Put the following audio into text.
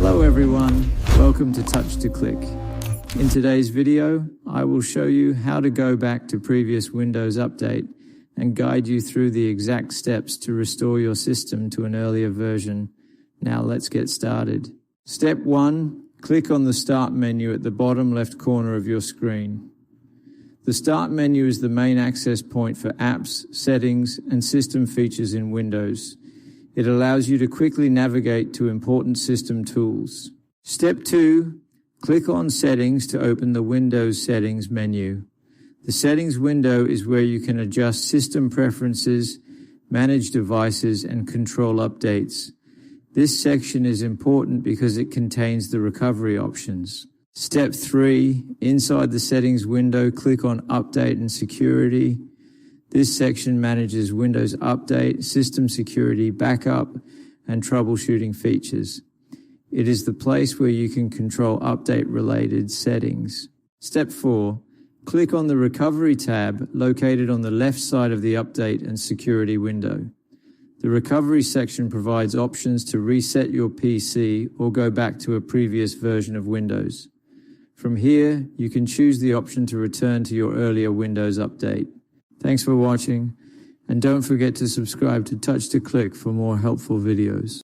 Hello everyone, welcome to Touch to Click. In today's video, I will show you how to go back to previous Windows update and guide you through the exact steps to restore your system to an earlier version. Now let's get started. Step 1, click on the Start menu at the bottom left corner of your screen. The Start menu is the main access point for apps, settings, and system features in Windows. It allows you to quickly navigate to important system tools. Step 2, click on Settings to open the Windows Settings menu. The Settings window is where you can adjust system preferences, manage devices, and control updates. This section is important because it contains the recovery options. Step 3, inside the Settings window, click on Update and Security. This section manages Windows Update, system security, backup, and troubleshooting features. It is the place where you can control update-related settings. Step 4, click on the Recovery tab located on the left side of the Update and Security window. The Recovery section provides options to reset your PC or go back to a previous version of Windows. From here, you can choose the option to return to your earlier Windows update. Thanks for watching, and don't forget to subscribe to Touch to Click for more helpful videos.